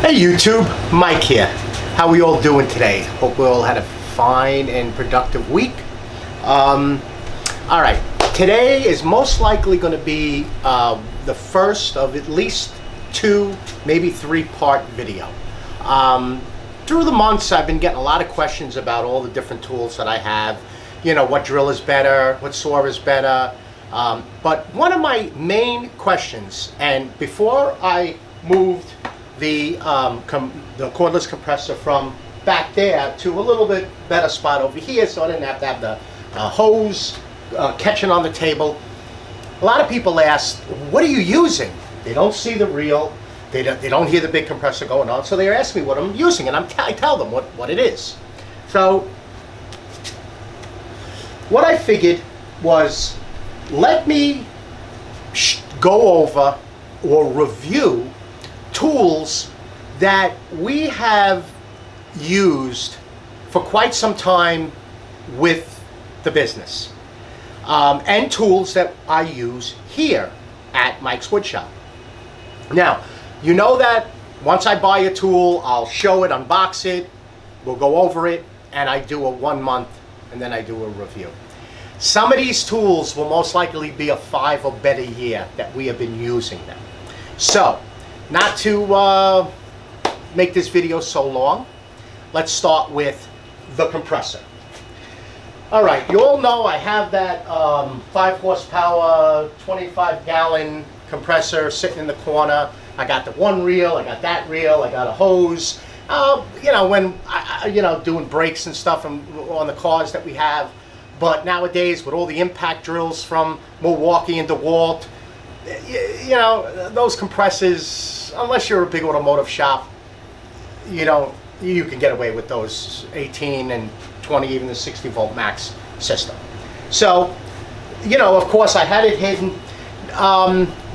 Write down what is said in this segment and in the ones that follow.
Hey YouTube, Mike here. How we all doing today? Hope we all had a fine and productive week. Alright, today is most likely going to be the first of at least 2, maybe 3-part video. Through the months I've been getting a lot of questions about all the different tools that I have. You know, what drill is better, what saw is better. But one of my main questions, and before I moved the cordless compressor from back there to a little bit better spot over here, so I didn't have to have the hose catching on the table. A lot of people ask, what are you using? They don't see the reel, they don't hear the big compressor going on, so they ask me what I'm using, and I tell them what it is. So what I figured was, let me go over or review tools that we have used for quite some time with the business, and tools that I use here at Mike's Woodshop. Now, you know that once I buy a tool, I'll show it, unbox it, we'll go over it, and I do a 1 month, and then I do a review. Some of these tools will most likely be a 5 or better year that we have been using them. So, not to make this video so long, let's start with the compressor. Alright, you all know I have that 5 horsepower, 25-gallon compressor sitting in the corner. I got the one reel, I got that reel, I got a hose. You know, when doing brakes and stuff on the cars that we have. But nowadays, with all the impact drills from Milwaukee and Dewalt, you know, those compressors, unless you're a big automotive shop, you can get away with those 18 and 20, even the 60 volt max system. So, you know, of course I had it hidden.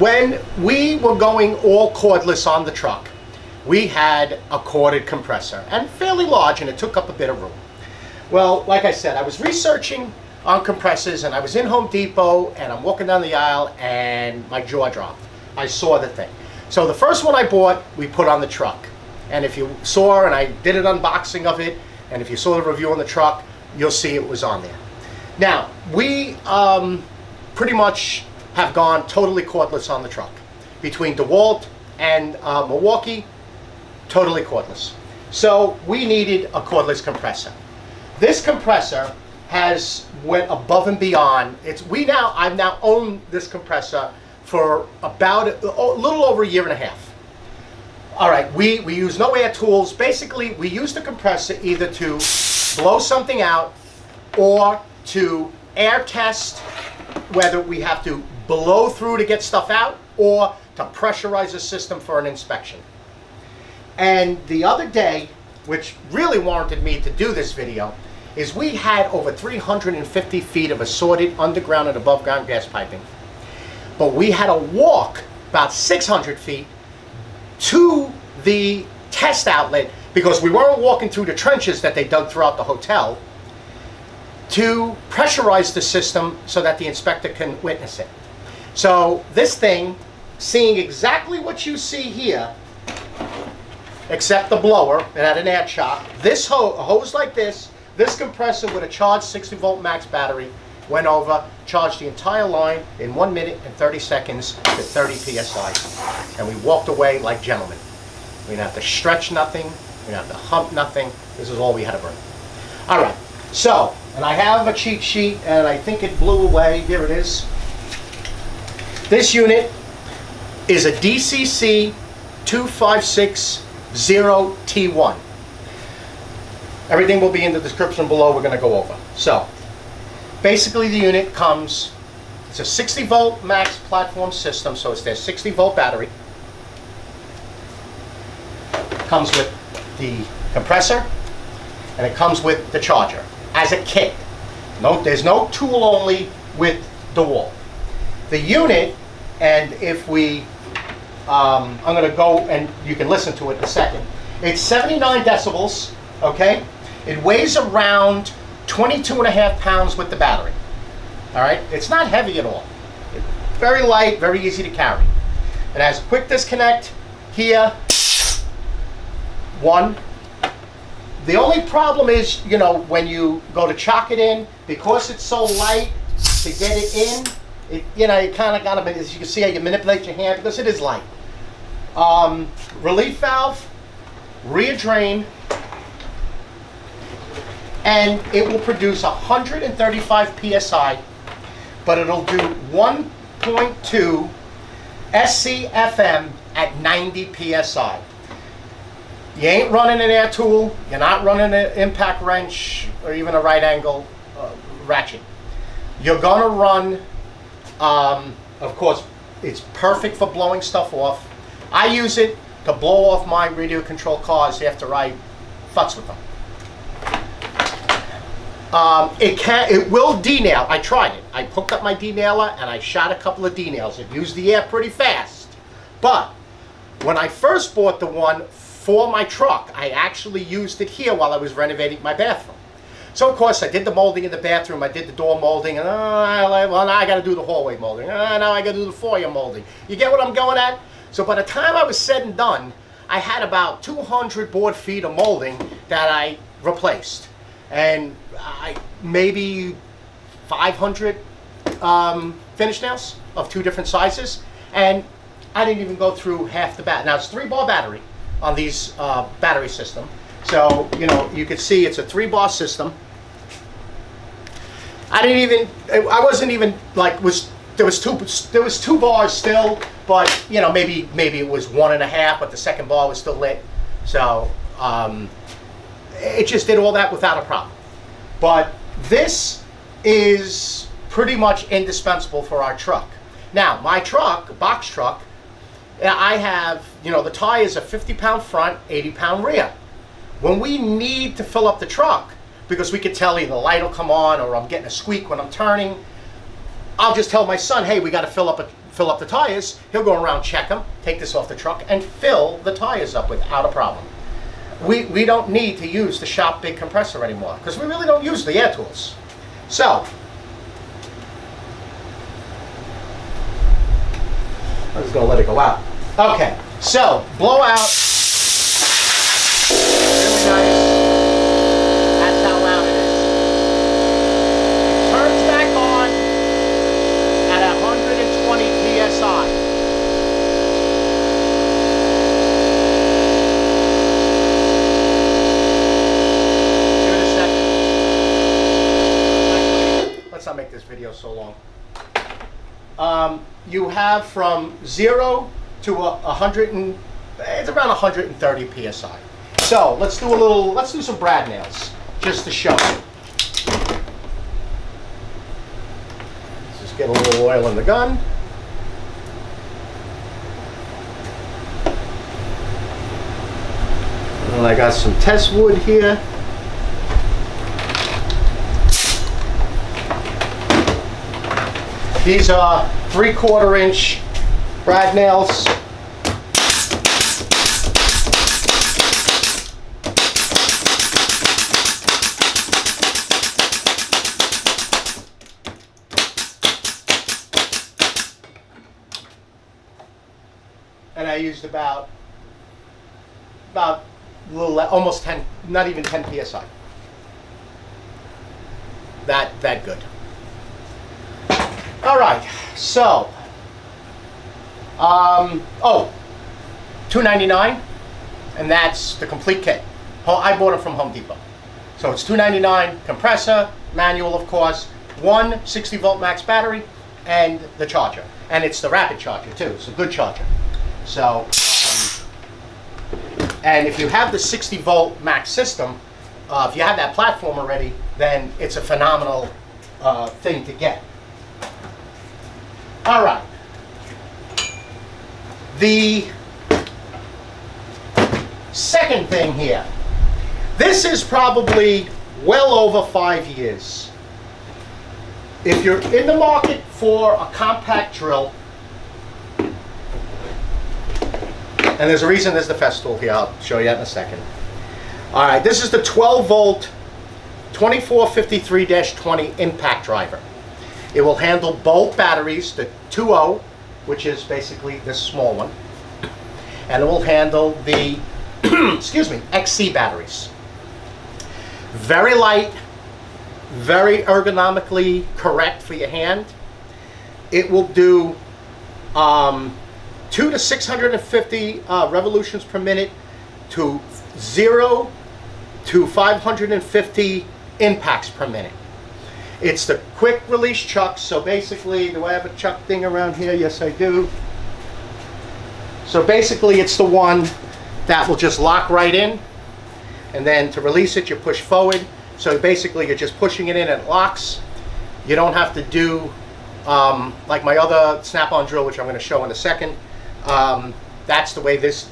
When we were going all cordless on the truck, we had a corded compressor, and fairly large, and it took up a bit of room. Well, like I said, I was researching on compressors, and I was in Home Depot, and I'm walking down the aisle, and my jaw dropped. I saw the thing. So the first one I bought, we put on the truck. And if you saw, and I did an unboxing of it, and if you saw the review on the truck, you'll see it was on there. Now, we pretty much have gone totally cordless on the truck. Between DeWalt and Milwaukee, totally cordless. So we needed a cordless compressor. This compressor went above and beyond. I've now owned this compressor for about a little over a year and a half. All right, we use no air tools. Basically, we use the compressor either to blow something out or to air test, whether we have to blow through to get stuff out or to pressurize the system for an inspection. And the other day, which really warranted me to do this video, is we had over 350 feet of assorted underground and above ground gas piping. But we had to walk about 600 feet to the test outlet, because we weren't walking through the trenches that they dug throughout the hotel, to pressurize the system so that the inspector can witness it. So this thing, seeing exactly what you see here, except the blower, it had an air shock. This hose like this compressor with a charged 60 volt max battery went over, charged the entire line in 1 minute and 30 seconds to 30 psi. And we walked away like gentlemen. We didn't have to stretch nothing, we didn't have to hump nothing. This is all we had to bring. All right, so, and I have a cheat sheet, and I think it blew away. Here it is. This unit is a DCC2560T1. Everything will be in the description below. We're going to go over. So, basically the unit comes, it's a 60 volt max platform system, so it's their 60 volt battery. Comes with the compressor, and it comes with the charger as a kit. No, there's no tool only with DeWalt. The unit, and if we, I'm going to go and you can listen to it in a second. It's 79 decibels, okay? It weighs around 22.5 pounds with the battery. All right, it's not heavy at all. It's very light, very easy to carry. It has a quick disconnect here, one. The only problem is, you know, when you go to chock it in, because it's so light, to get it in, you know, you kind of got to, as you can see how you manipulate your hand, because it is light. Relief valve, rear drain, and it will produce 135 psi, but it'll do 1.2 SCFM at 90 psi. You ain't running an air tool, you're not running an impact wrench or even a right angle ratchet. You're gonna run, of course, it's perfect for blowing stuff off. I use it to blow off my radio control cars after I futz with them. It will denail. I tried it. I hooked up my denailer and I shot a couple of denails. It used the air pretty fast. But when I first bought the one for my truck, I actually used it here while I was renovating my bathroom. So of course I did the molding in the bathroom, I did the door molding, and well, now I got to do the hallway molding. Now I got to do the foyer molding. You get what I'm going at? So by the time I was said and done, I had about 200 board feet of molding that I replaced, and maybe 500 finish nails of 2 different sizes, and I didn't even go through half the bat. Now it's 3-bar battery on these battery system. So, you know, you could see it's a 3-bar system. I wasn't even like, there was 2 bars still, but you know, maybe it was 1.5, but the second bar was still lit. So, it just did all that without a problem. But this is pretty much indispensable for our truck. Now, my truck, box truck, I have, you know, the tires are 50-pound front, 80-pound rear. When we need to fill up the truck, because we could tell either the light will come on or I'm getting a squeak when I'm turning, I'll just tell my son, hey, we got to fill up the tires. He'll go around, check them, take this off the truck, and fill the tires up without a problem. We don't need to use the shop big compressor anymore, because we really don't use the air tools. So, I'm just going to let it go out. Okay, so blowout. Really nice. That's how loud it is. It turns back on at 120 psi. Give it a second. Let's not make this video so long. You have from 0 to 100 and it's around 130 psi. So let's do some brad nails just to show. Let's just get a little oil in the gun. And I got some test wood here. These are 3/4 inch brad nails. And I used about a little, almost 10, not even 10 psi. That good. All right, so, $2.99, and that's the complete kit. I bought it from Home Depot. So it's $2.99, compressor, manual of course, one 60-volt max battery, and the charger. And it's the rapid charger too, it's a good charger. So, and if you have the 60-volt max system, if you have that platform already, then it's a phenomenal thing to get. All right. The second thing here. This is probably well over 5 years. If you're in the market for a compact drill, and there's a reason there's the Festool here, I'll show you that in a second. All right, this is the 12-volt 2453-20 impact driver. It will handle both batteries, the 2.0, which is basically this small one, and it will handle the excuse me, XC batteries. Very light, very ergonomically correct for your hand. It will do 2 to 650 revolutions per minute to 0 to 550 impacts per minute. It's the quick release chuck, so basically, do I have a chuck thing around here? Yes, I do. So basically, it's the one that will just lock right in, and then to release it, you push forward. So basically, you're just pushing it in and it locks. You don't have to do like my other snap-on drill, which I'm going to show in a second. That's the way this